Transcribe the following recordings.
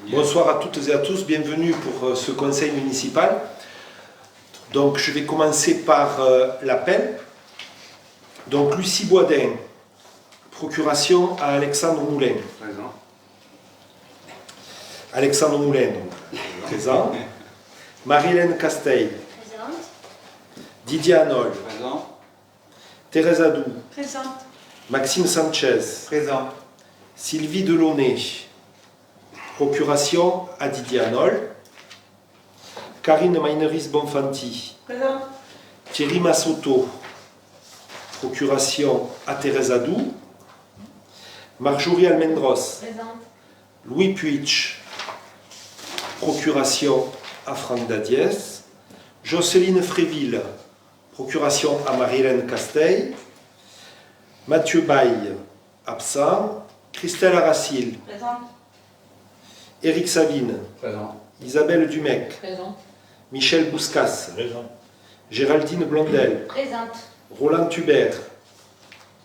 Bonsoir à toutes et à tous, bienvenue pour ce conseil municipal. Donc je vais commencer par l'appel. Donc Lucie Boisdin, procuration à Alexandre Moulin. Présent. Alexandre Moulin, donc, présent. Marie-Hélène Casteil. Présente. Didier Hanol. Présent. Thérèse Adou. Présente. Maxime Sanchez. Présent. Sylvie Delaunay. Procuration à Didier Hanol. Karine Maineris-Bonfanti. Présente. Thierry Massotto. Procuration à Thérèse Adou. Marjorie Almendros. Présente. Louis Puitch. Procuration à Franck Dadiès. Jocelyne Fréville. Procuration à Marie-Hélène Casteil. Mathieu Baille, absent. Christelle Aracil. Présente. Éric Savine. Présent. Isabelle Dumec. Présente. Michel Bouscas. Géraldine Blondel. Présente. Roland Tubert.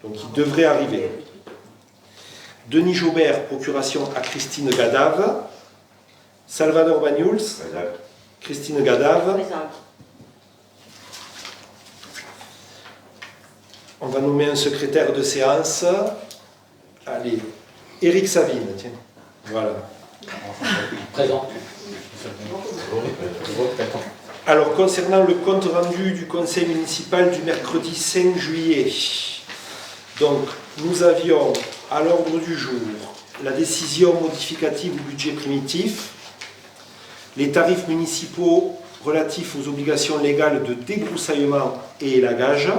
Donc il devrait arriver. Denis Jaubert, procuration à Christine Gadave. Salvador Bagnouls. Christine Gadave. Présente. On va nommer un secrétaire de séance. Allez, Éric Savine, tiens. Voilà. Présent. Alors, concernant le compte rendu du conseil municipal du mercredi 5 juillet, donc nous avions à l'ordre du jour la décision modificative du budget primitif, les tarifs municipaux relatifs aux obligations légales de débroussaillement et élagage,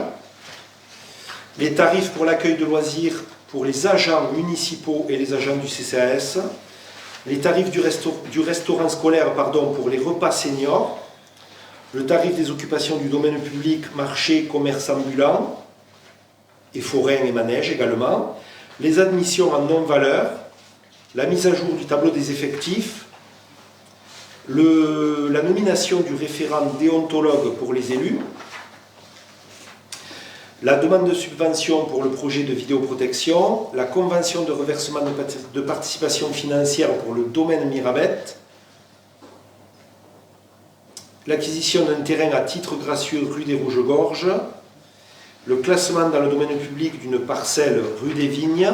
les tarifs pour l'accueil de loisirs pour les agents municipaux et les agents du CCAS, les tarifs du restaurant scolaire pour les repas seniors, le tarif des occupations du domaine public, marché, commerce ambulant, et forains et manèges également, les admissions en non-valeur, la mise à jour du tableau des effectifs, la nomination du référent déontologue pour les élus, la demande de subvention pour le projet de vidéoprotection, la convention de reversement de participation financière pour le domaine Mirabet, l'acquisition d'un terrain à titre gracieux rue des Rouges-Gorges, le classement dans le domaine public d'une parcelle rue des Vignes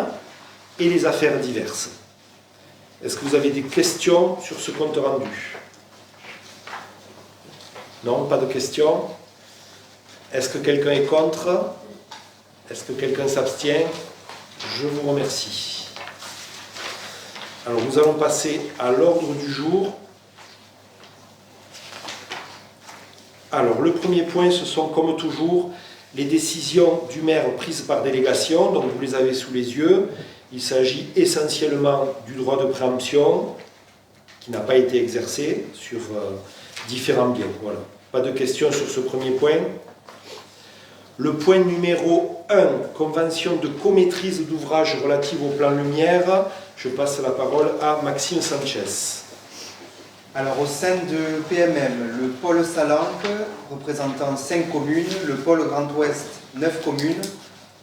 et les affaires diverses. Est-ce que vous avez des questions sur ce compte rendu? Non, pas de questions. Est-ce que quelqu'un est contre? Est-ce que quelqu'un s'abstient? Je vous remercie. Alors nous allons passer à l'ordre du jour. Alors le premier point, ce sont comme toujours les décisions du maire prises par délégation. Donc vous les avez sous les yeux. Il s'agit essentiellement du droit de préemption qui n'a pas été exercé sur différents biens. Voilà. Pas de questions sur ce premier point. Le point numéro 1, convention de comaîtrise d'ouvrage relative au plan lumière. Je passe la parole à Maxime Sanchez. Alors au sein de PMM, le pôle Salanque, représentant 5 communes, le pôle Grand Ouest, 9 communes,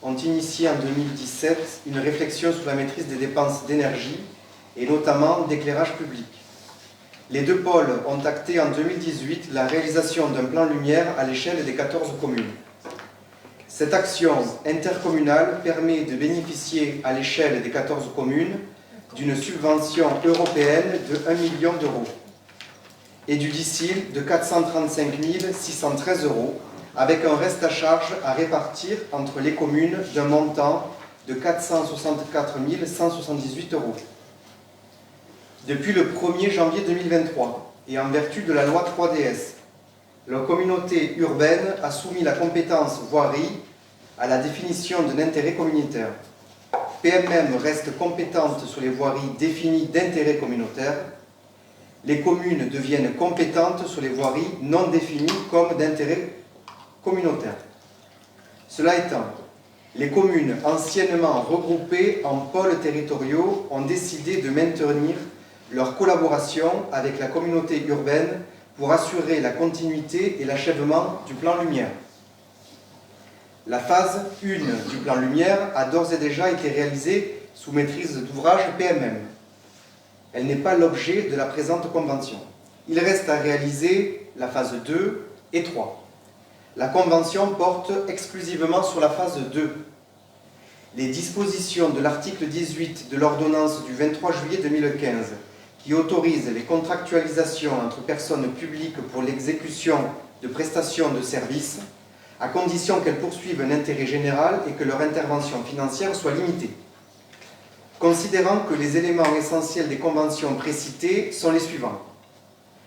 ont initié en 2017 une réflexion sur la maîtrise des dépenses d'énergie et notamment d'éclairage public. Les deux pôles ont acté en 2018 la réalisation d'un plan lumière à l'échelle des 14 communes. Cette action intercommunale permet de bénéficier à l'échelle des 14 communes d'une subvention européenne de 1 million d'euros et du DICIL de 435 613 euros, avec un reste à charge à répartir entre les communes d'un montant de 464 178 euros. Depuis le 1er janvier 2023, et en vertu de la loi 3DS, la communauté urbaine a soumis la compétence voirie à la définition d'un intérêt communautaire. PMM reste compétente sur les voiries définies d'intérêt communautaire. Les communes deviennent compétentes sur les voiries non définies comme d'intérêt communautaire. Cela étant, les communes anciennement regroupées en pôles territoriaux ont décidé de maintenir leur collaboration avec la communauté urbaine pour assurer la continuité et l'achèvement du plan lumière. La phase 1 du plan lumière a d'ores et déjà été réalisée sous maîtrise d'ouvrage PMM. Elle n'est pas l'objet de la présente convention. Il reste à réaliser la phase 2 et 3. La convention porte exclusivement sur la phase 2. Les dispositions de l'article 18 de l'ordonnance du 23 juillet 2015 qui autorise les contractualisations entre personnes publiques pour l'exécution de prestations de services, à condition qu'elles poursuivent un intérêt général et que leur intervention financière soit limitée. Considérant que les éléments essentiels des conventions précitées sont les suivants.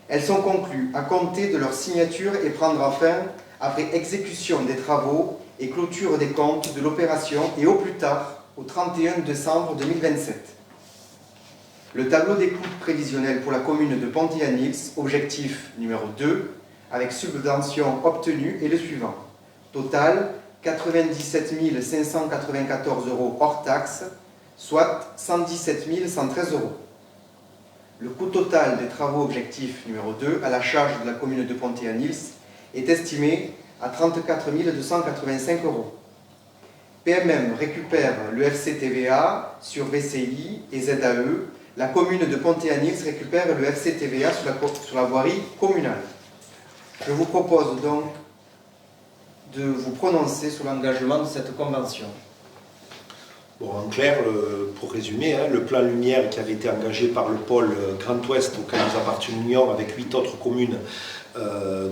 Elles sont conclues à compter de leur signature et prendra fin après exécution des travaux et clôture des comptes de l'opération et au plus tard au 31 décembre 2027. Le tableau des coûts prévisionnels pour la commune de Pontillas-Nils, objectif numéro 2, avec subvention obtenue est le suivant. Total, 97 594 € hors taxes, soit 117 113 €. Le coût total des travaux objectif numéro 2 à la charge de la commune de Pontillas-Nils est estimé à 34 285 €. PMM récupère le FCTVA sur VCI et ZAE. La commune de Pontillas-Nils récupère le FCTVA sur la voirie communale. Je vous propose donc de vous prononcer sur l'engagement de cette convention. Bon, en clair, pour résumer, le plan Lumière qui avait été engagé par le pôle Grand Ouest auquel nous appartenions avec 8 autres communes,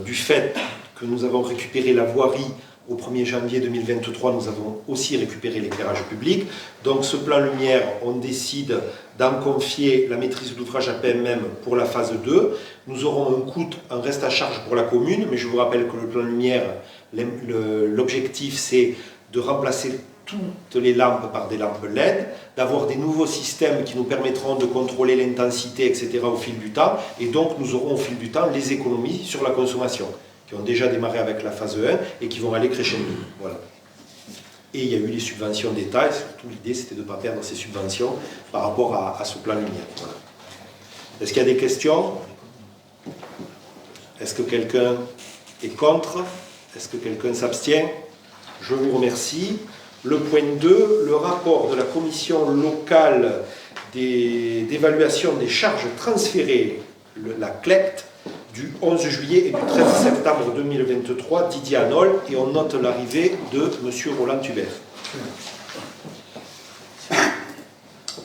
du fait que nous avons récupéré la voirie au 1er janvier 2023, nous avons aussi récupéré l'éclairage public. Donc ce plan Lumière, on décide d'en confier la maîtrise d'ouvrage à PMM pour la phase 2. Nous aurons un coût, un reste à charge pour la commune, mais je vous rappelle que le plan Lumière, l'objectif c'est de remplacer toutes les lampes par des lampes LED, d'avoir des nouveaux systèmes qui nous permettront de contrôler l'intensité, etc. au fil du temps, et donc nous aurons au fil du temps les économies sur la consommation, qui ont déjà démarré avec la phase 1 et qui vont aller crescendo. Voilà. Et il y a eu les subventions d'État, et surtout l'idée c'était de ne pas perdre ces subventions par rapport à ce plan Lumière. Voilà. Est-ce qu'il y a des questions? Est-ce que quelqu'un est contre? Est-ce que quelqu'un s'abstient? Je vous remercie. Le point 2, le rapport de la commission locale d'évaluation des charges transférées, la CLECT, du 11 juillet et du 13 septembre 2023, Didier Hanol, et on note l'arrivée de M. Roland Tubert.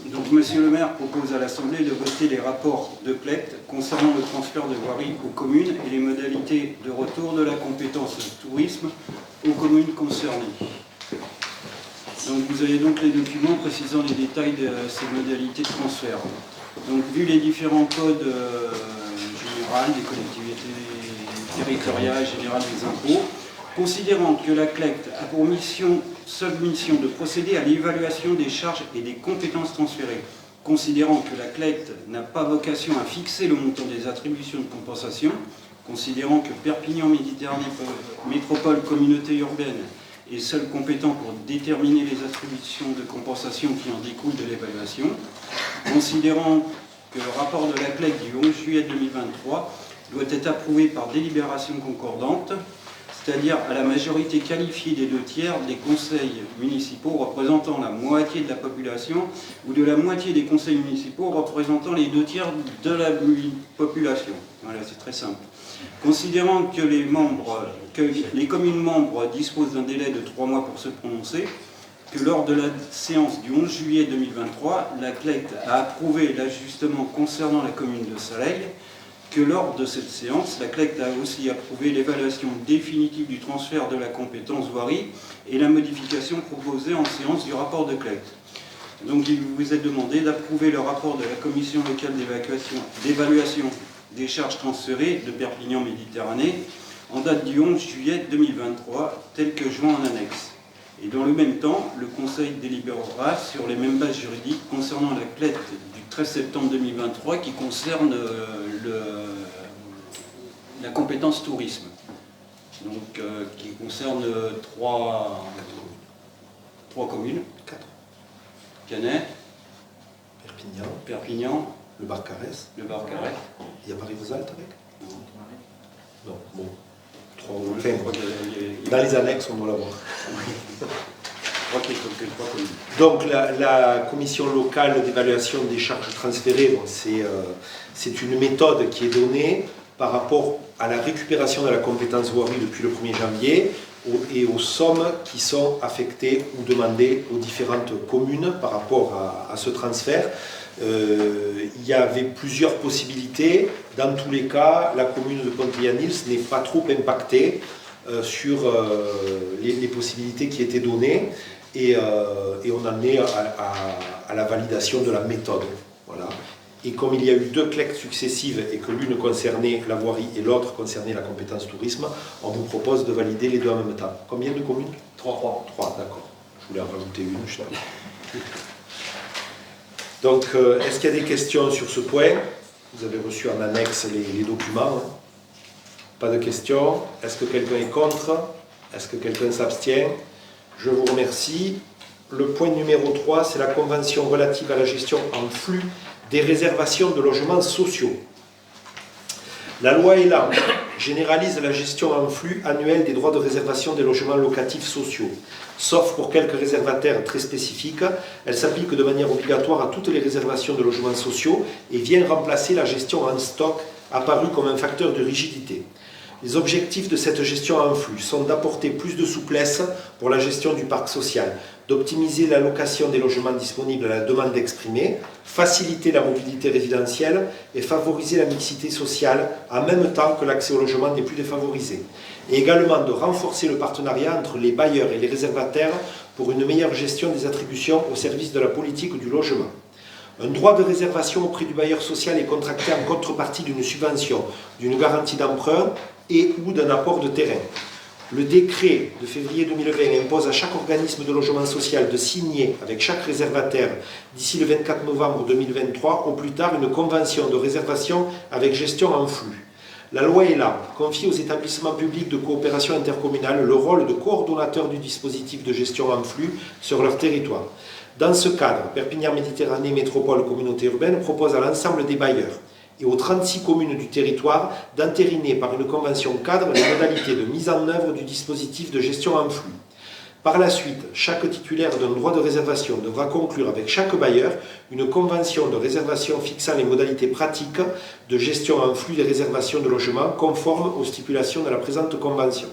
Donc, Monsieur le maire propose à l'Assemblée de voter les rapports de CLECT concernant le transfert de voirie aux communes et les modalités de retour de la compétence tourisme aux communes concernées. Donc, vous avez donc les documents précisant les détails de ces modalités de transfert. Donc, vu les différents codes généraux des collectivités territoriales, générales des impôts, considérant que la CLECT a pour seule mission de procéder à l'évaluation des charges et des compétences transférées, considérant que la CLECT n'a pas vocation à fixer le montant des attributions de compensation, considérant que Perpignan Méditerranée Métropole Communauté Urbaine est seul compétent pour déterminer les attributions de compensation qui en découlent de l'évaluation, considérant que le rapport de la CLECT du 11 juillet 2023 doit être approuvé par délibération concordante, c'est-à-dire à la majorité qualifiée des 2/3 des conseils municipaux représentant la moitié de la population ou de la moitié des conseils municipaux représentant les 2/3 de la population. Voilà, c'est très simple. Considérant que les communes membres disposent d'un délai de 3 mois pour se prononcer, que lors de la séance du 11 juillet 2023, la CLECT a approuvé l'ajustement concernant la commune de Saleil, que lors de cette séance, la CLECT a aussi approuvé l'évaluation définitive du transfert de la compétence voirie et la modification proposée en séance du rapport de CLECT. Donc il vous est demandé d'approuver le rapport de la commission locale d'évaluation des charges transférées de Perpignan Méditerranée en date du 11 juillet 2023, tel que joint en annexe. Et dans le même temps, le Conseil délibérera sur les mêmes bases juridiques concernant la CLECT du 13 septembre 2023 qui concerne la compétence tourisme. Donc, qui concerne trois communes. 4. Canet, Perpignan, le Barcarès. le Barcarès. Il y a Paris-Vauxaltes avec? Non, bon. 3 ou Je crois qu'il y a- Dans les annexes, on doit l'avoir. crois qu'il faut que 3 communes. Donc la commission locale d'évaluation des charges transférées, bon, c'est une méthode qui est donnée par rapport à la récupération de la compétence voirie depuis le 1er janvier et aux sommes qui sont affectées ou demandées aux différentes communes par rapport à ce transfert. Il y avait plusieurs possibilités. Dans tous les cas, la commune de Pont-Lianils n'est pas trop impactée sur les possibilités qui étaient données et on en est à la validation de la méthode. Voilà. Et comme il y a eu 2 collectes successives et que l'une concernait la voirie et l'autre concernait la compétence tourisme, on vous propose de valider les 2 en même temps. Combien de communes? 3. 3, d'accord. Je voulais en rajouter une, je sais pas. Donc, est-ce qu'il y a des questions sur ce point? Vous avez reçu en annexe les documents. Hein. Pas de questions. Est-ce que quelqu'un est contre? Est-ce que quelqu'un s'abstient? Je vous remercie. Le point numéro 3, c'est la convention relative à la gestion en flux des réservations de logements sociaux. La loi Elan généralise la gestion en flux annuel des droits de réservation des logements locatifs sociaux. Sauf pour quelques réservataires très spécifiques, elle s'applique de manière obligatoire à toutes les réservations de logements sociaux et vient remplacer la gestion en stock apparue comme un facteur de rigidité. Les objectifs de cette gestion en flux sont d'apporter plus de souplesse pour la gestion du parc social, d'optimiser l'allocation des logements disponibles à la demande exprimée, faciliter la mobilité résidentielle et favoriser la mixité sociale en même temps que l'accès au logement des plus défavorisés. Et également de renforcer le partenariat entre les bailleurs et les réservataires pour une meilleure gestion des attributions au service de la politique du logement. Un droit de réservation auprès du bailleur social est contracté en contrepartie d'une subvention, d'une garantie d'emprunt et ou d'un apport de terrain. Le décret de février 2020 impose à chaque organisme de logement social de signer avec chaque réservataire d'ici le 24 novembre 2023 au plus tard une convention de réservation avec gestion en flux. La loi Elan confie aux établissements publics de coopération intercommunale le rôle de coordonnateur du dispositif de gestion en flux sur leur territoire. Dans ce cadre, Perpignan Méditerranée Métropole Communauté Urbaine propose à l'ensemble des bailleurs et aux 36 communes du territoire d'entériner par une convention cadre les modalités de mise en œuvre du dispositif de gestion en flux. Par la suite, chaque titulaire d'un droit de réservation devra conclure avec chaque bailleur une convention de réservation fixant les modalités pratiques de gestion en flux des réservations de logements conformes aux stipulations de la présente convention.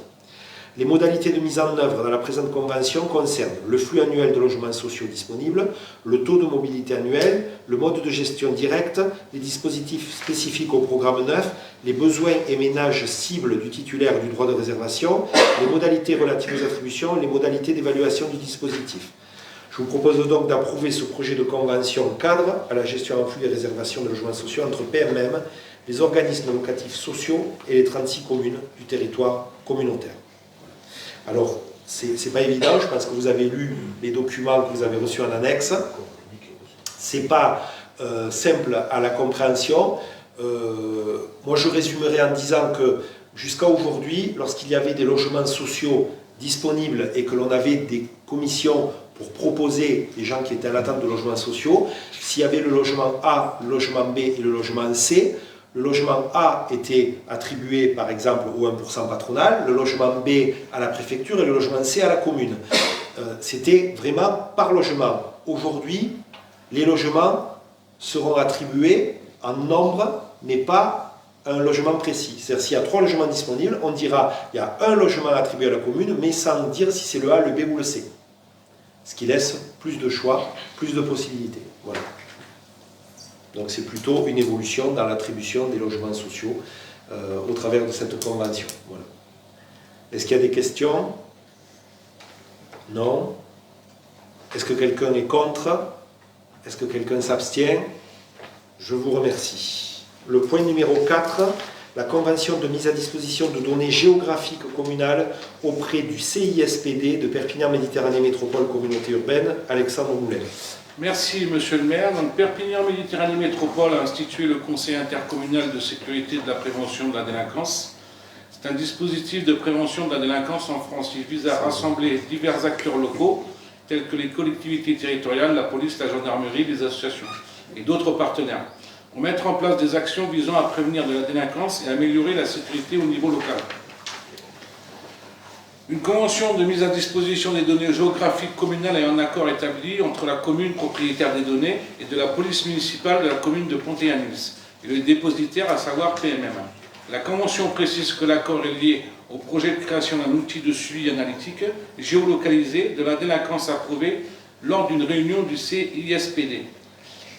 Les modalités de mise en œuvre dans la présente convention concernent le flux annuel de logements sociaux disponibles, le taux de mobilité annuel, le mode de gestion direct, les dispositifs spécifiques au programme 9, les besoins et ménages cibles du titulaire du droit de réservation, les modalités relatives aux attributions, les modalités d'évaluation du dispositif. Je vous propose donc d'approuver ce projet de convention cadre à la gestion en flux des réservations de logements sociaux entre PMM, les organismes locatifs sociaux et les 36 communes du territoire communautaire. Alors, c'est pas évident, je pense que vous avez lu les documents que vous avez reçus en annexe. C'est pas simple à la compréhension. Moi, je résumerai en disant que jusqu'à aujourd'hui, lorsqu'il y avait des logements sociaux disponibles et que l'on avait des commissions pour proposer les gens qui étaient en attente de logements sociaux, s'il y avait le logement A, le logement B et le logement C, le logement A était attribué par exemple au 1% patronal, le logement B à la préfecture et le logement C à la commune. C'était vraiment par logement. Aujourd'hui, les logements seront attribués en nombre, mais pas un logement précis. C'est-à-dire s'il y a 3 logements disponibles, on dira il y a un logement attribué à la commune, mais sans dire si c'est le A, le B ou le C. Ce qui laisse plus de choix, plus de possibilités. Voilà. Donc c'est plutôt une évolution dans l'attribution des logements sociaux au travers de cette convention. Voilà. Est-ce qu'il y a des questions? Non. Est-ce que quelqu'un est contre? Est-ce que quelqu'un s'abstient? Je vous remercie. Le point numéro 4, la convention de mise à disposition de données géographiques communales auprès du CISPD de Perpignan Méditerranée Métropole Communauté Urbaine, Alexandre Moulin. Merci Monsieur le maire. Donc, Perpignan Méditerranée Métropole a institué le Conseil intercommunal de sécurité et de la prévention de la délinquance. C'est un dispositif de prévention de la délinquance en France qui vise à rassembler divers acteurs locaux tels que les collectivités territoriales, la police, la gendarmerie, les associations et d'autres partenaires pour mettre en place des actions visant à prévenir de la délinquance et améliorer la sécurité au niveau local. Une convention de mise à disposition des données géographiques communales est en accord établi entre la commune propriétaire des données et de la police municipale de la commune de Pont-Agnils et le dépositaire, à savoir PMM. La convention précise que l'accord est lié au projet de création d'un outil de suivi analytique géolocalisé de la délinquance approuvé lors d'une réunion du CISPD.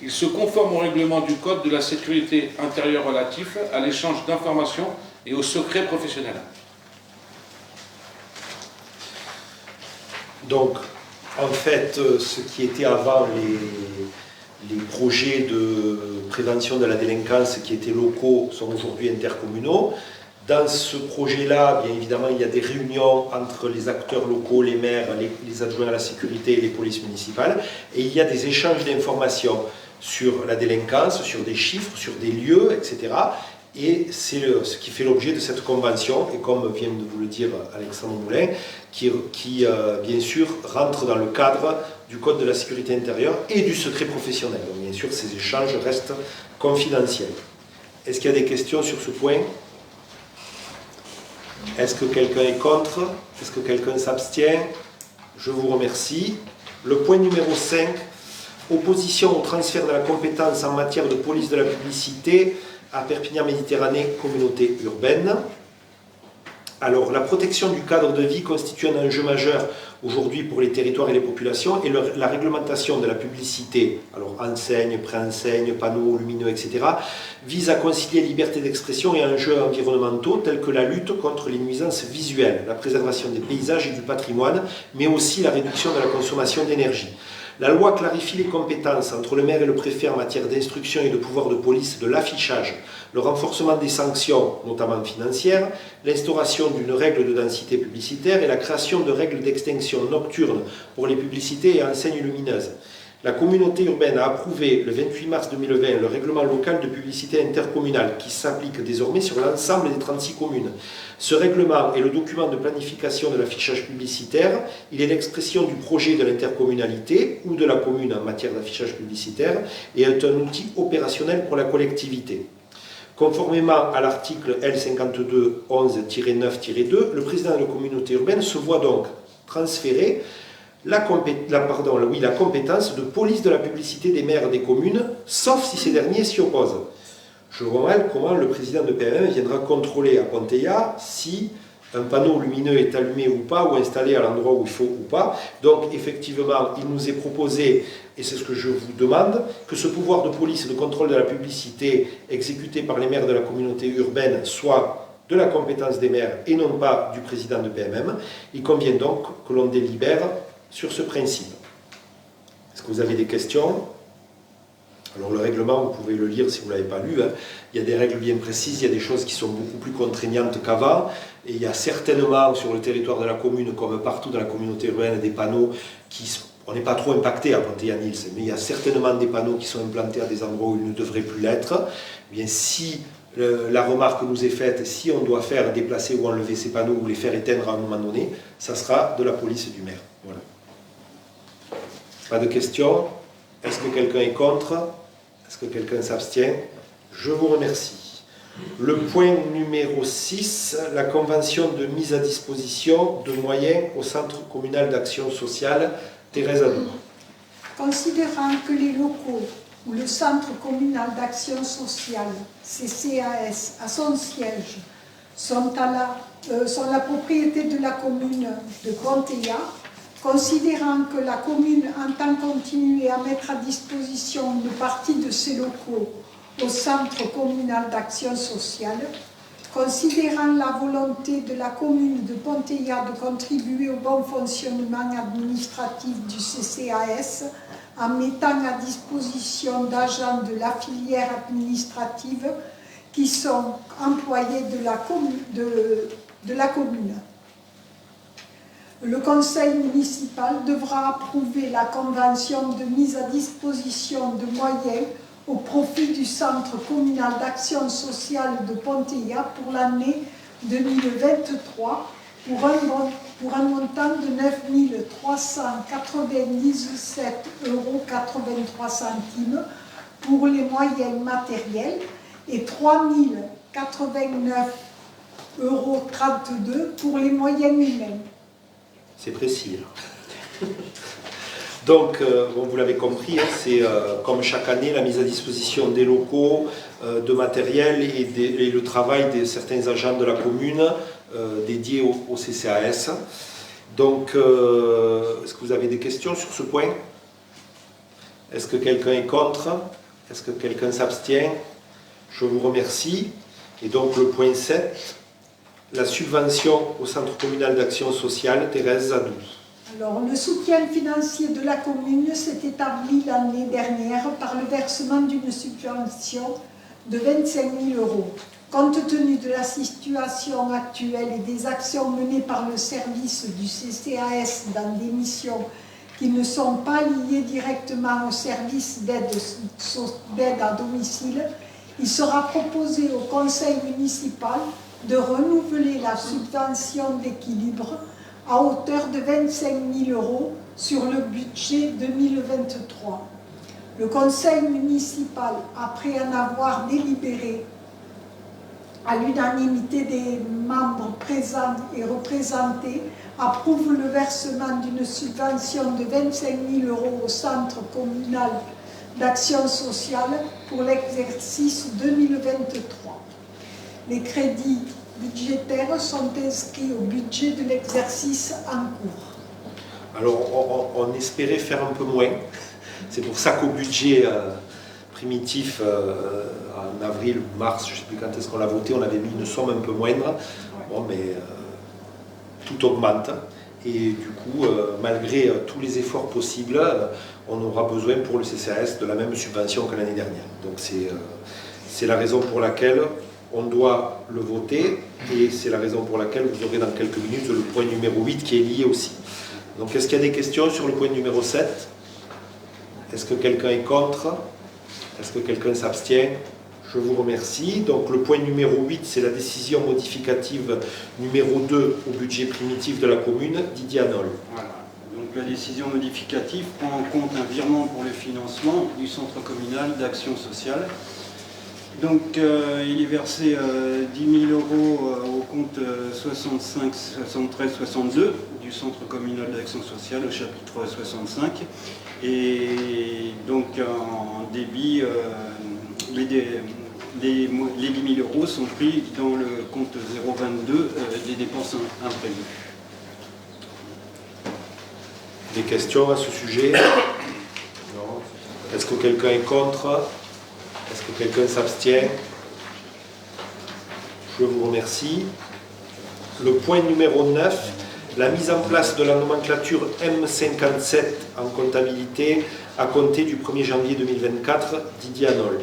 Il se conforme au règlement du Code de la sécurité intérieure relatif à l'échange d'informations et au secret professionnel. Donc, en fait, ce qui était avant les projets de prévention de la délinquance qui étaient locaux sont aujourd'hui intercommunaux. Dans ce projet-là, bien évidemment, il y a des réunions entre les acteurs locaux, les maires, les adjoints à la sécurité et les polices municipales. Et il y a des échanges d'informations sur la délinquance, sur des chiffres, sur des lieux, etc. Et c'est ce qui fait l'objet de cette convention, et comme vient de vous le dire Alexandre Moulin, qui bien sûr rentre dans le cadre du Code de la sécurité intérieure et du secret professionnel. Donc bien sûr, ces échanges restent confidentiels. Est-ce qu'il y a des questions sur ce point? Est-ce que quelqu'un est contre? Est-ce que quelqu'un s'abstient? Je vous remercie. Le point numéro 5, opposition au transfert de la compétence en matière de police de la publicité à Perpignan Méditerranée, communauté urbaine. Alors, la protection du cadre de vie constitue un enjeu majeur aujourd'hui pour les territoires et les populations, et la réglementation de la publicité, alors enseigne, préenseigne, panneaux lumineux, etc., vise à concilier liberté d'expression et enjeux environnementaux tels que la lutte contre les nuisances visuelles, la préservation des paysages et du patrimoine, mais aussi la réduction de la consommation d'énergie. La loi clarifie les compétences entre le maire et le préfet en matière d'instruction et de pouvoir de police de l'affichage, le renforcement des sanctions, notamment financières, l'instauration d'une règle de densité publicitaire et la création de règles d'extinction nocturne pour les publicités et enseignes lumineuses. La communauté urbaine a approuvé le 28 mars 2020 le règlement local de publicité intercommunale qui s'applique désormais sur l'ensemble des 36 communes. Ce règlement est le document de planification de l'affichage publicitaire. Il est l'expression du projet de l'intercommunalité ou de la commune en matière d'affichage publicitaire et est un outil opérationnel pour la collectivité. Conformément à l'article L5211-9-2, le président de la communauté urbaine se voit donc transférer la compétence de police de la publicité des maires des communes, sauf si ces derniers s'y opposent. Je vois mal comment le président de PMM viendra contrôler à Ponteilla si un panneau lumineux est allumé ou pas, ou installé à l'endroit où il faut ou pas. Donc effectivement, il nous est proposé, et c'est ce que je vous demande, que ce pouvoir de police et de contrôle de la publicité exécuté par les maires de la communauté urbaine soit de la compétence des maires et non pas du président de PMM. Il convient donc que l'on délibère sur ce principe. Est-ce que vous avez des questions? Alors le règlement, vous pouvez le lire si vous ne l'avez pas lu, hein. Il y a des règles bien précises, il y a des choses qui sont beaucoup plus contraignantes qu'avant, et il y a certainement sur le territoire de la commune, comme partout dans la communauté urbaine, des panneaux qui, on n'est pas trop impacté à Pont-Agnils, mais il y a certainement des panneaux qui sont implantés à des endroits où ils ne devraient plus l'être. Eh bien, si la remarque nous est faite, si on doit faire déplacer ou enlever ces panneaux ou les faire éteindre à un moment donné, ça sera de la police du maire. Voilà. Pas de questions? Est-ce que quelqu'un est contre? Est-ce que quelqu'un s'abstient? Je vous remercie. Le point numéro 6, la convention de mise à disposition de moyens au Centre communal d'action sociale. Thérèse Adou. Considérant que les locaux où le Centre communal d'action sociale, CCAS, à son siège, sont la propriété de la commune de Ponteilla, considérant que la commune entend continuer à mettre à disposition une partie de ses locaux au Centre communal d'action sociale, considérant la volonté de la commune de Ponteilla de contribuer au bon fonctionnement administratif du CCAS en mettant à disposition d'agents de la filière administrative qui sont employés de la commune. Le conseil municipal devra approuver la convention de mise à disposition de moyens au profit du Centre communal d'action sociale de Ponteilla pour l'année 2023 pour un montant de 9 397,83 € pour les moyens matériels et 3 089,32 € pour les moyens humains. C'est précis. Là. Donc, bon, vous l'avez compris, hein, c'est comme chaque année la mise à disposition des locaux, de matériel et le travail de certains agents de la commune dédiés au CCAS. Donc, est-ce que vous avez des questions sur ce point? Est-ce que quelqu'un est contre? Est-ce que quelqu'un s'abstient? Je vous remercie. Et donc, le point 7, la subvention au Centre communal d'action sociale, Thérèse Zadou. Alors, le soutien financier de la commune s'est établi l'année dernière par le versement d'une subvention de 25 000 €. Compte tenu de la situation actuelle et des actions menées par le service du CCAS dans des missions qui ne sont pas liées directement au service d'aide à domicile, il sera proposé au conseil municipal de renouveler la subvention d'équilibre à hauteur de 25 000 € sur le budget 2023. Le conseil municipal, après en avoir délibéré à l'unanimité des membres présents et représentés, approuve le versement d'une subvention de 25 000 € au Centre communal d'action sociale pour l'exercice 2023. Les crédits budgétaires sont inscrits au budget de l'exercice en cours. Alors, on espérait faire un peu moins. C'est pour ça qu'au budget primitif, en avril ou mars, je ne sais plus quand est-ce qu'on l'a voté, on avait mis une somme un peu moindre. Bon, mais tout augmente. Et du coup, malgré tous les efforts possibles, on aura besoin pour le CCAS de la même subvention que l'année dernière. Donc c'est la raison pour laquelle on doit le voter, et c'est la raison pour laquelle vous aurez dans quelques minutes le point numéro 8 qui est lié aussi. Donc est-ce qu'il y a des questions sur le point numéro 7? Est-ce que quelqu'un est contre? Est-ce que quelqu'un s'abstient? Je vous remercie. Donc le point numéro 8, c'est la décision modificative numéro 2 au budget primitif de la commune. Didier Hanol. Voilà. Donc la décision modificative prend en compte un virement pour le financement du centre communal d'action sociale. Donc il est versé 10 000 € au compte 65 73 62 du centre communal d'action sociale au chapitre 65. Et donc en débit, les 10 000 € sont pris dans le compte 022 des dépenses imprévues. Des questions à ce sujet? Non. Est-ce que quelqu'un est contre? Est-ce que quelqu'un s'abstient? Je vous remercie. Le point numéro 9, la mise en place de la nomenclature M57 en comptabilité à compter du 1er janvier 2024. Didier Hanol.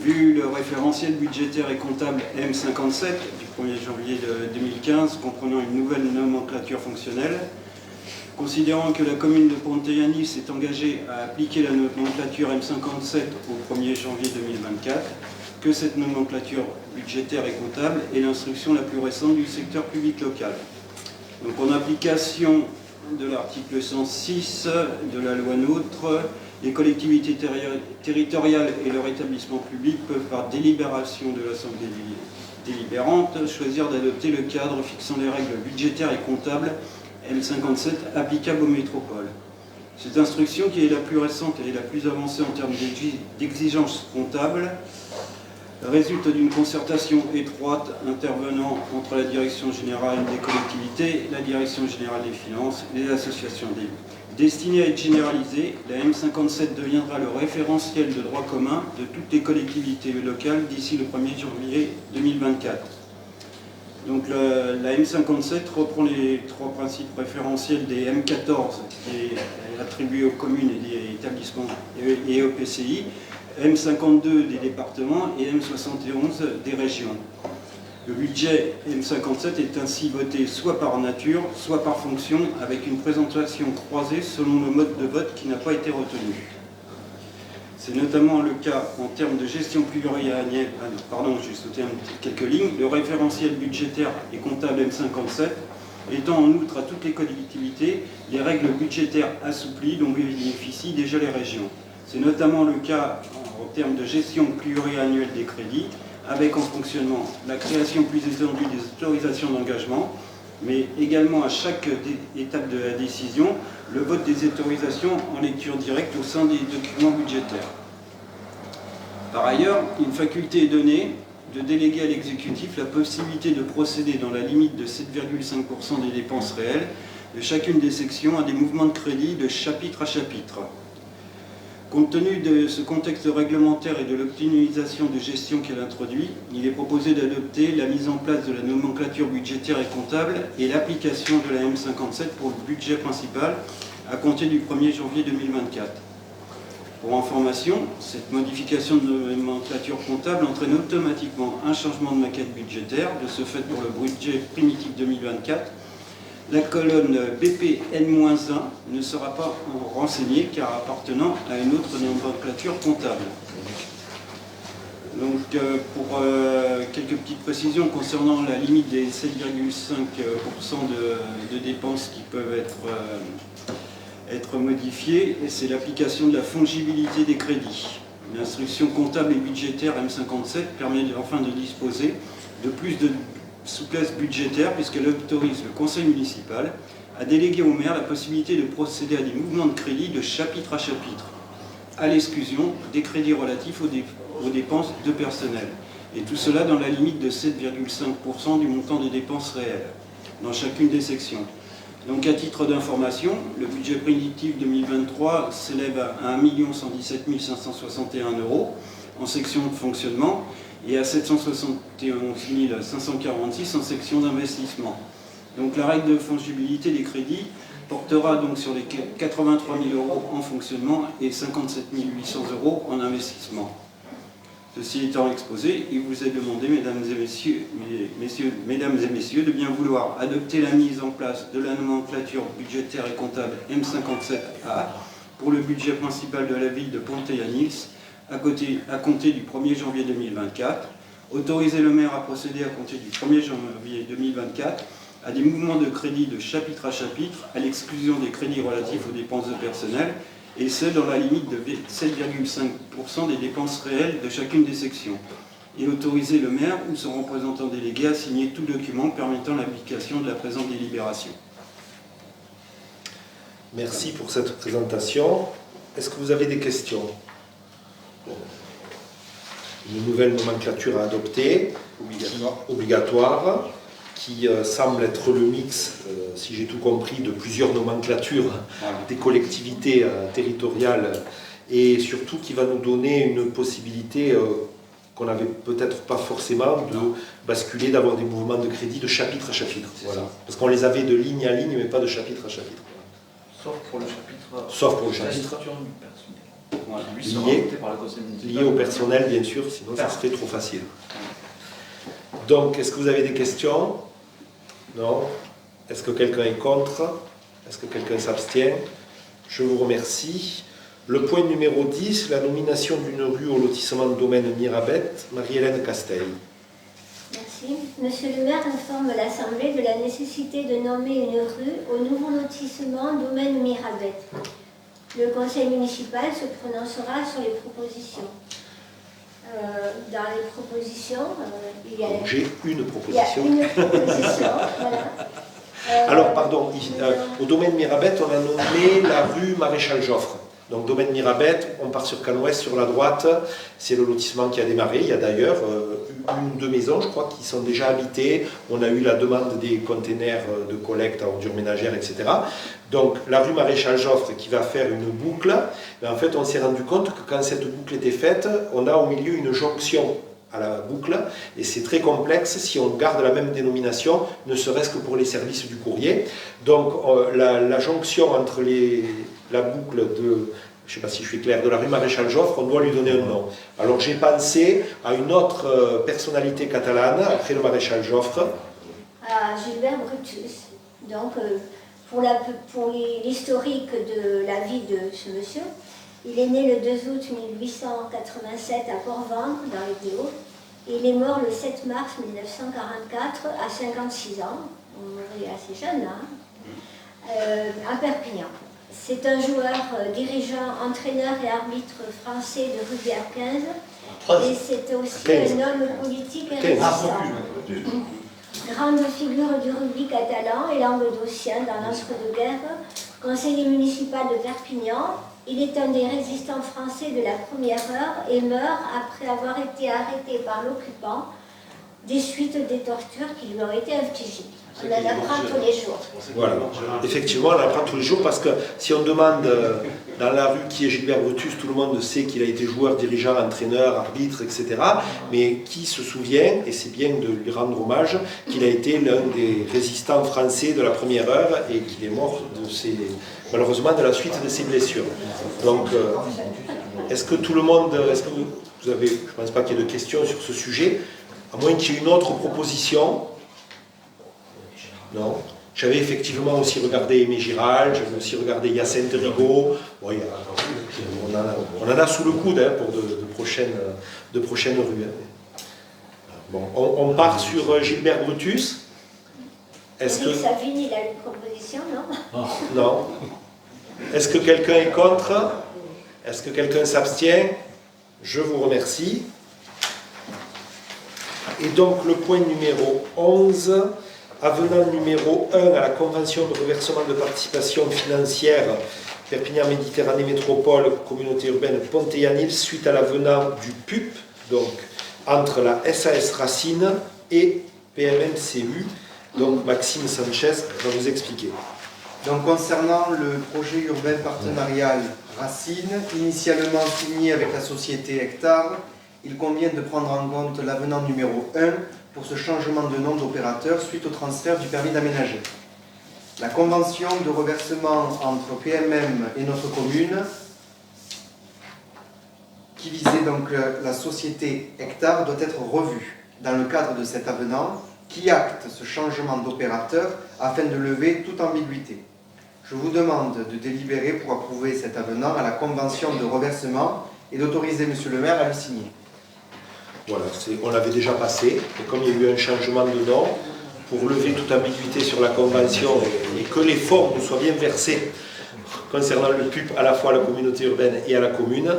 Vu le référentiel budgétaire et comptable M57 du 1er janvier 2015 comprenant une nouvelle nomenclature fonctionnelle, considérant que la commune de Pontéany s'est engagée à appliquer la nomenclature M57 au 1er janvier 2024, que cette nomenclature budgétaire et comptable est l'instruction la plus récente du secteur public local. Donc en application de l'article 106 de la loi NOTRe, les collectivités territoriales et leurs établissements publics peuvent par délibération de l'Assemblée délibérante choisir d'adopter le cadre fixant les règles budgétaires et comptables M57 applicable aux métropoles. Cette instruction, qui est la plus récente et la plus avancée en termes d'exigences comptables, résulte d'une concertation étroite intervenant entre la Direction générale des collectivités, la Direction générale des finances et les associations d'élus. Destinée à être généralisée, la M57 deviendra le référentiel de droit commun de toutes les collectivités locales d'ici le 1er janvier 2024. Donc la M57 reprend les trois principes référentiels des M14 qui est attribué aux communes et des établissements et EPCI, M52 des départements et M71 des régions. Le budget M57 est ainsi voté soit par nature, soit par fonction, avec une présentation croisée selon le mode de vote qui n'a pas été retenu. C'est notamment le cas en termes de gestion pluriannuelle, j'ai sauté quelques lignes, le référentiel budgétaire et comptable M57 étant en outre à toutes les collectivités les règles budgétaires assouplies dont bénéficient déjà les régions. C'est notamment le cas en termes de gestion pluriannuelle des crédits, avec en fonctionnement la création plus étendue des autorisations d'engagement, mais également à chaque étape de la décision, le vote des autorisations en lecture directe au sein des documents budgétaires. Par ailleurs, une faculté est donnée de déléguer à l'exécutif la possibilité de procéder dans la limite de 7,5% des dépenses réelles de chacune des sections à des mouvements de crédit de chapitre à chapitre. Compte tenu de ce contexte réglementaire et de l'optimisation de gestion qu'elle introduit, il est proposé d'adopter la mise en place de la nomenclature budgétaire et comptable et l'application de la M57 pour le budget principal à compter du 1er janvier 2024. Pour information, cette modification de nomenclature comptable entraîne automatiquement un changement de maquette budgétaire. De ce fait, pour le budget primitif 2024, la colonne BPN-1 ne sera pas renseignée car appartenant à une autre nomenclature comptable. Donc, pour quelques petites précisions concernant la limite des 7,5% de dépenses qui peuvent être modifiées, c'est l'application de la fongibilité des crédits. L'instruction comptable et budgétaire M57 permet enfin de disposer de plus de souplesse budgétaire puisqu'elle autorise le conseil municipal à déléguer au maire la possibilité de procéder à des mouvements de crédit de chapitre à chapitre, à l'exclusion des crédits relatifs aux dépenses de personnel. Et tout cela dans la limite de 7,5% du montant des dépenses réelles, dans chacune des sections. Donc à titre d'information, le budget primitif 2023 s'élève à 1 117 561 € en section de fonctionnement et à 771 546 en section d'investissement. Donc la règle de fongibilité des crédits portera donc sur les 83 000 € en fonctionnement et 57 800 € en investissement. Ceci étant exposé, il vous est demandé, mesdames et messieurs, de bien vouloir adopter la mise en place de la nomenclature budgétaire et comptable M57A pour le budget principal de la ville de Ponteilhan-Ils à compter du 1er janvier 2024, autoriser le maire à procéder à compter du 1er janvier 2024 à des mouvements de crédit de chapitre à chapitre, à l'exclusion des crédits relatifs aux dépenses de personnel, et ce, dans la limite de 7,5% des dépenses réelles de chacune des sections, et autoriser le maire ou son représentant délégué à signer tout document permettant l'application de la présente délibération. Merci pour cette présentation. Est-ce que vous avez des questions? Une nouvelle nomenclature à adopter, obligatoire, qui semble être le mix, si j'ai tout compris, de plusieurs nomenclatures des collectivités territoriales et surtout qui va nous donner une possibilité qu'on n'avait peut-être pas forcément de basculer, d'avoir des mouvements de crédit de chapitre à chapitre. Voilà. Parce qu'on les avait de ligne à ligne, mais pas de chapitre à chapitre. Sauf pour le chapitre. Sauf pour le chapitre. Voilà. Lié au personnel, bien sûr, sinon ça serait trop facile. Donc, est-ce que vous avez des questions? Non? Est-ce que quelqu'un est contre? Est-ce que quelqu'un s'abstient? Je vous remercie. Le point numéro 10, la nomination d'une rue au lotissement de domaine Mirabette, Marie-Hélène Casteil. Merci. Monsieur le maire informe l'Assemblée de la nécessité de nommer une rue au nouveau lotissement domaine Mirabette. Le conseil municipal se prononcera sur les propositions. Dans les propositions, il y a... J'ai une proposition. Il y a une proposition, voilà. Alors, pardon, au domaine Mirabette, on a nommé la rue Maréchal Joffre. Donc, domaine Mirabette, on part sur Canouest, sur la droite, c'est le lotissement qui a démarré. Il y a d'ailleurs une ou deux maisons, je crois, qui sont déjà habitées. On a eu la demande des containers de collecte à ordures ménagères, etc. Donc, la rue Maréchal Joffre qui va faire une boucle. Mais en fait, on s'est rendu compte que quand cette boucle était faite, on a au milieu une jonction à la boucle, et c'est très complexe si on garde la même dénomination, ne serait-ce que pour les services du courrier. Donc, la jonction entre la boucle de, je ne sais pas si je suis clair, de la rue Maréchal Joffre, on doit lui donner un nom. Alors j'ai pensé à une autre personnalité catalane, après le Maréchal Joffre. À Gilbert Brutus. Donc, pour l'historique de la vie de ce monsieur, il est né le 2 août 1887 à Port-Ventre, dans les Hauts, et il est mort le 7 mars 1944 à 56 ans. On est assez jeune, hein, à Perpignan. C'est un joueur, dirigeant, entraîneur et arbitre français de rugby à 15. Et c'est aussi un homme politique et résistant. grande figure du rugby catalan et languedocien dans l'entre-deux-guerres, conseiller municipal de Perpignan. Il est un des résistants français de la première heure et meurt après avoir été arrêté par l'occupant des suites des tortures qui lui ont été infligées. On en apprend tous les jours. Voilà, effectivement, on en apprend tous les jours parce que si on demande dans la rue qui est Gilbert Brutus, tout le monde sait qu'il a été joueur, dirigeant, entraîneur, arbitre, etc. Mais qui se souvient, et c'est bien de lui rendre hommage, qu'il a été l'un des résistants français de la première heure et qu'il est mort malheureusement de la suite de ses blessures. Donc, est-ce que tout le monde, est-ce que vous avez, je ne pense pas qu'il y ait de questions sur ce sujet, à moins qu'il y ait une autre proposition. Non. J'avais effectivement aussi regardé Aimé Giral, j'avais aussi regardé Hyacinthe Rigaud. Bon, on en a sous le coude hein, pour de prochaines rues. Hein. Bon, on part sur Gilbert Brutus. Est-ce que Savine, il a une proposition, non? Non. Est-ce que quelqu'un est contre? Est-ce que quelqu'un s'abstient? Je vous remercie. Et donc le point numéro 11, avenant numéro 1 à la convention de reversement de participation financière Perpignan Méditerranée Métropole, communauté urbaine Pont-Ayanil, suite à l'avenant du PUP, donc entre la SAS Racine et PMMCU. Donc Maxime Sanchez va vous expliquer. Donc concernant le projet urbain partenarial Racine, initialement signé avec la société Hectare, il convient de prendre en compte l'avenant numéro 1 pour ce changement de nom d'opérateur suite au transfert du permis d'aménager. La convention de reversement entre PMM et notre commune, qui visait donc la société Hectare, doit être revue dans le cadre de cet avenant qui acte ce changement d'opérateur afin de lever toute ambiguïté. Je vous demande de délibérer pour approuver cet avenant à la convention de reversement et d'autoriser M. le maire à le signer. Voilà, on l'avait déjà passé, et comme il y a eu un changement de nom, pour lever toute ambiguïté sur la convention et que les fonds nous soient bien versés concernant le PUP à la fois à la communauté urbaine et à la commune.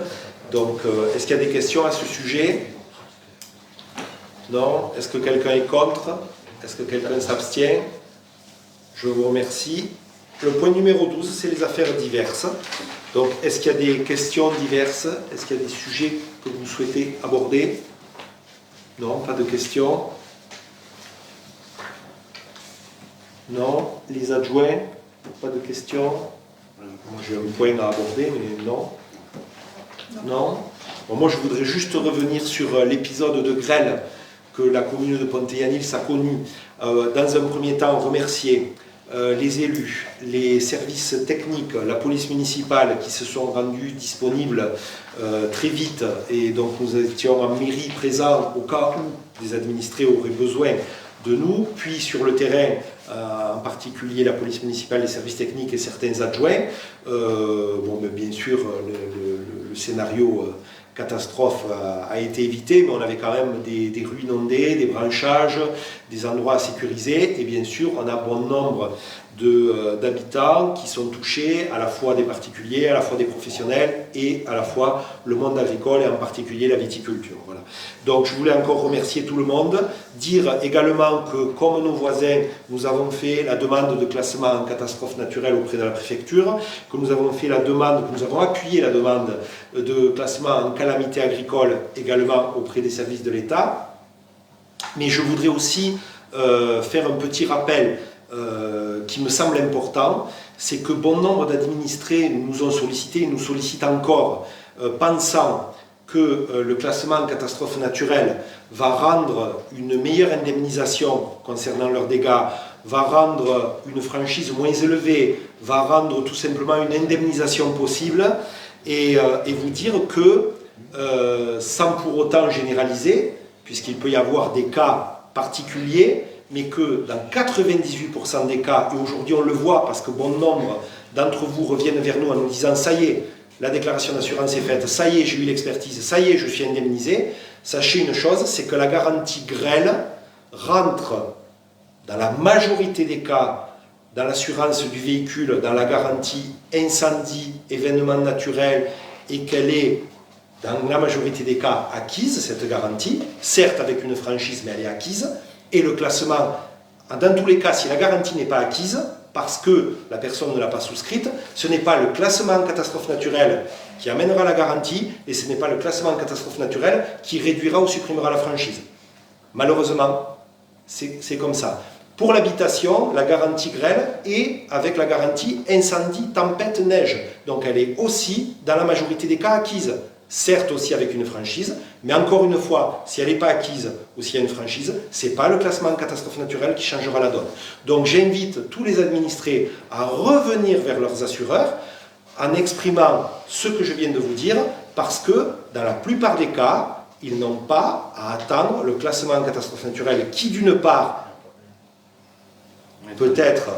Donc, est-ce qu'il y a des questions à ce sujet? Non? Est-ce que quelqu'un est contre? Est-ce que quelqu'un s'abstient? Je vous remercie. Le point numéro 12, c'est les affaires diverses. Donc, est-ce qu'il y a des questions diverses? Est-ce qu'il y a des sujets que vous souhaitez aborder? Non, pas de questions. Non. Les adjoints? Pas de questions. Moi, j'ai un point à aborder, mais non. Non. Bon, moi, je voudrais juste revenir sur l'épisode de grêle que la commune de Pont-Ayanil a connu. Dans un premier temps, remercier les élus, les services techniques, la police municipale qui se sont rendus disponibles très vite, et donc nous étions en mairie présents au cas où des administrés auraient besoin de nous, puis sur le terrain, en particulier la police municipale, les services techniques et certains adjoints. Bon, mais bien sûr, le scénario catastrophe a été évité, mais on avait quand même des rues inondées, des branchages, des endroits à sécuriser, et bien sûr, on a bon nombre d'habitants qui sont touchés, à la fois des particuliers, à la fois des professionnels, et à la fois le monde agricole, et en particulier la viticulture. Voilà. Donc je voulais encore remercier tout le monde, dire également que, comme nos voisins, nous avons fait la demande de classement en catastrophe naturelle auprès de la préfecture, que nous avons fait la demande, que nous avons appuyé la demande de classement en calamité agricole également auprès des services de l'État. Mais je voudrais aussi faire un petit rappel qui me semble important, c'est que bon nombre d'administrés nous ont sollicité et nous sollicitent encore, pensant que le classement en catastrophe naturelle va rendre une meilleure indemnisation concernant leurs dégâts, va rendre une franchise moins élevée, va rendre tout simplement une indemnisation possible, et vous dire que, sans pour autant généraliser, puisqu'il peut y avoir des cas particuliers, mais que dans 98% des cas, et aujourd'hui on le voit parce que bon nombre d'entre vous reviennent vers nous en nous disant « ça y est, la déclaration d'assurance est faite, ça y est, j'ai eu l'expertise, ça y est, je suis indemnisé », sachez une chose, c'est que la garantie grêle rentre dans la majorité des cas dans l'assurance du véhicule, dans la garantie incendie, événement naturel, et qu'elle est dans la majorité des cas acquise, cette garantie, certes avec une franchise, mais elle est acquise, et le classement Dans tous les cas, si la garantie n'est pas acquise, parce que la personne ne l'a pas souscrite, ce n'est pas le classement en catastrophe naturelle qui amènera la garantie, et ce n'est pas le classement en catastrophe naturelle qui réduira ou supprimera la franchise. Malheureusement, c'est comme ça. Pour l'habitation, la garantie grêle est avec la garantie incendie, tempête, neige. Donc elle est aussi, dans la majorité des cas, acquise. Certes aussi avec une franchise, mais encore une fois, si elle n'est pas acquise ou s'il y a une franchise, ce n'est pas le classement en catastrophe naturelle qui changera la donne. Donc j'invite tous les administrés à revenir vers leurs assureurs en exprimant ce que je viens de vous dire, parce que dans la plupart des cas, ils n'ont pas à attendre le classement en catastrophe naturelle qui, d'une part, peut-être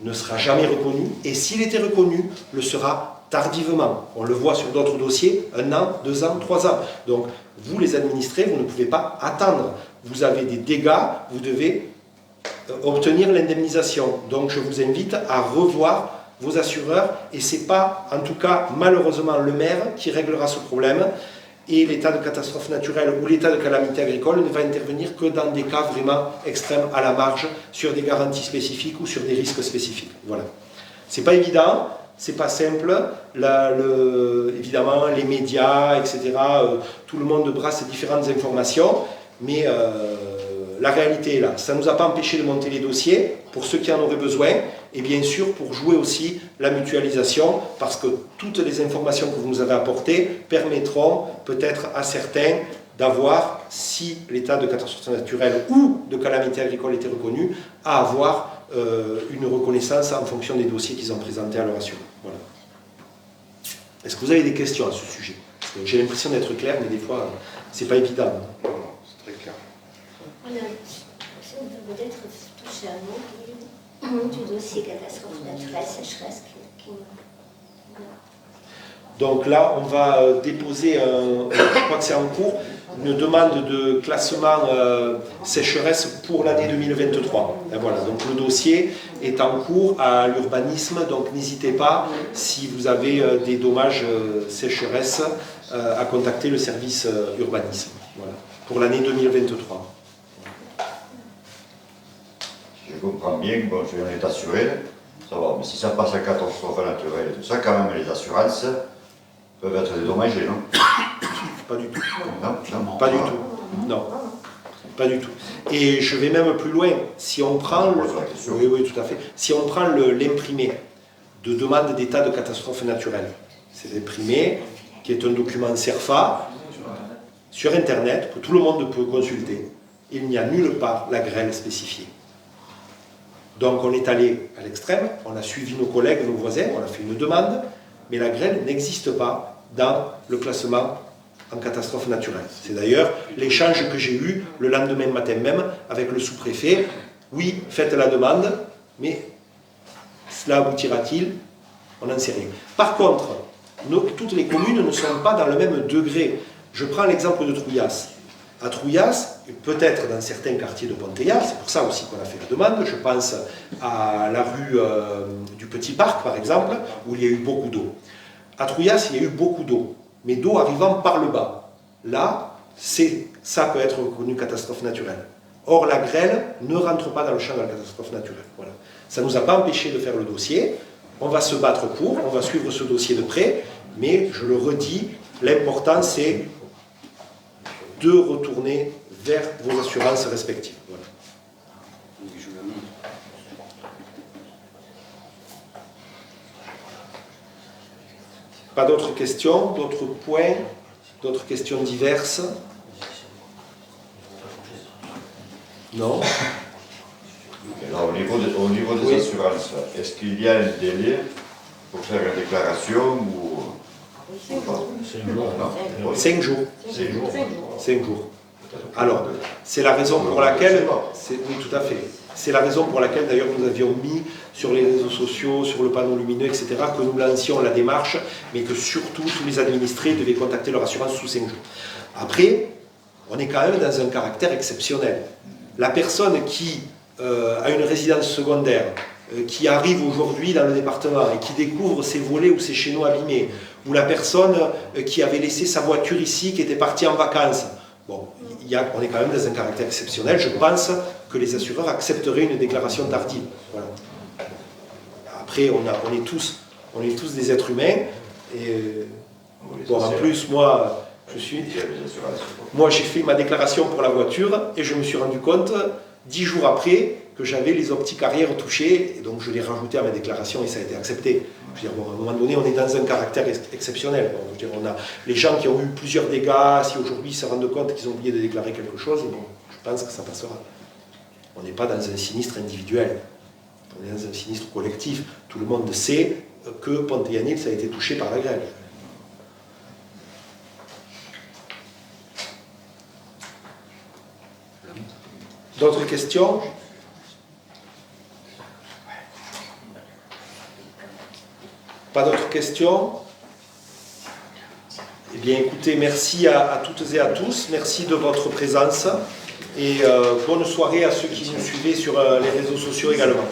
ne sera jamais reconnu, et s'il était reconnu, le sera tardivement. On le voit sur d'autres dossiers, 1 an, 2 ans, 3 ans. Donc, vous les administrés, vous ne pouvez pas attendre. Vous avez des dégâts, vous devez obtenir l'indemnisation. Donc, je vous invite à revoir vos assureurs, et ce n'est pas, en tout cas, malheureusement, le maire qui réglera ce problème. Et l'état de catastrophe naturelle ou l'état de calamité agricole ne va intervenir que dans des cas vraiment extrêmes à la marge, sur des garanties spécifiques ou sur des risques spécifiques. Voilà. C'est pas évident, c'est pas simple. Évidemment, les médias, etc., tout le monde brasse différentes informations, mais la réalité est là. Ça ne nous a pas empêché de monter les dossiers pour ceux qui en auraient besoin, et bien sûr pour jouer aussi la mutualisation, parce que toutes les informations que vous nous avez apportées permettront peut-être à certains d'avoir, si l'état de catastrophe naturelle ou de calamité agricole était reconnu, à avoir une reconnaissance en fonction des dossiers qu'ils ont présentés à leur assureur. Voilà. Est-ce que vous avez des questions à ce sujet? J'ai l'impression d'être clair, mais des fois, c'est pas évident. C'est très clair. Si on peut peut-être toucher un mot du dossier catastrophe naturelle, sécheresse. Donc là, on va déposer, je crois que c'est en cours, une demande de classement sécheresse pour l'année 2023. Et voilà, donc le dossier est en cours à l'urbanisme, donc n'hésitez pas, si vous avez des dommages sécheresse, à contacter le service urbanisme, voilà, pour l'année 2023. Je comprends bien, bon, on est assuré, ça va, mais si ça passe à catastrophe naturelle et tout ça, quand même les assurances peuvent être dédommagées, non? Pas du tout. Non, pas du tout. Non, pas du tout. Et je vais même plus loin. Si on prend, oui, tout à fait. Si on prend l'imprimé de demande d'état de catastrophe naturelle, c'est l'imprimé qui est un document CERFA sur Internet que tout le monde peut consulter. Il n'y a nulle part la grêle spécifiée. Donc on est allé à l'extrême, on a suivi nos collègues, nos voisins, on a fait une demande, mais la grêle n'existe pas dans le classement en catastrophe naturelle. C'est d'ailleurs l'échange que j'ai eu le lendemain matin même avec le sous-préfet. Oui, faites la demande, mais cela aboutira-t-il? On n'en sait rien. Par contre, toutes les communes ne sont pas dans le même degré. Je prends l'exemple de Trouillas. À Trouillas, peut-être dans certains quartiers de Ponteilla, c'est pour ça aussi qu'on a fait la demande, je pense à la rue du Petit Parc par exemple, où il y a eu beaucoup d'eau. À Trouillas, il y a eu beaucoup d'eau, mais d'eau arrivant par le bas. Là, ça peut être reconnu catastrophe naturelle. Or, la grêle ne rentre pas dans le champ de la catastrophe naturelle. Voilà. Ça ne nous a pas empêché de faire le dossier, on va se battre pour, on va suivre ce dossier de près, mais je le redis, l'important c'est de retourner vers vos assurances respectives. Voilà. Pas d'autres questions, d'autres points, d'autres questions diverses? Non? Alors, au niveau des assurances, est-ce qu'il y a un délai pour faire une déclaration ou... 5 jours. 5 jours. 5 jours. Alors, c'est la raison pour laquelle... Oui, tout à fait. C'est la raison pour laquelle, d'ailleurs, nous avions mis sur les réseaux sociaux, sur le panneau lumineux, etc., que nous lancions la démarche, mais que surtout, tous les administrés devaient contacter leur assurance sous 5 jours. Après, on est quand même dans un caractère exceptionnel. La personne qui a une résidence secondaire, qui arrive aujourd'hui dans le département et qui découvre ses volets ou ses chéneaux abîmés, ou la personne qui avait laissé sa voiture ici, qui était partie en vacances. Bon, on est quand même dans un caractère exceptionnel. Je pense que les assureurs accepteraient une déclaration tardive. Voilà. Après, on est tous des êtres humains. Et bon, en plus, moi, j'ai fait ma déclaration pour la voiture et je me suis rendu compte 10 jours après que j'avais les optiques arrière touchées, et donc je l'ai rajouté à ma déclaration et ça a été accepté. Je veux dire, bon, à un moment donné, on est dans un caractère exceptionnel. Bon, je veux dire, on a les gens qui ont eu plusieurs dégâts, si aujourd'hui ils se rendent compte qu'ils ont oublié de déclarer quelque chose, bon, je pense que ça passera. On n'est pas dans un sinistre individuel, on est dans un sinistre collectif. Tout le monde sait que Pont-Yanil, ça a été touché par la grêle. D'autres questions? Pas d'autres questions? Eh bien, écoutez, merci à toutes et à tous. Merci de votre présence. Et bonne soirée à ceux qui nous suivaient sur les réseaux sociaux également.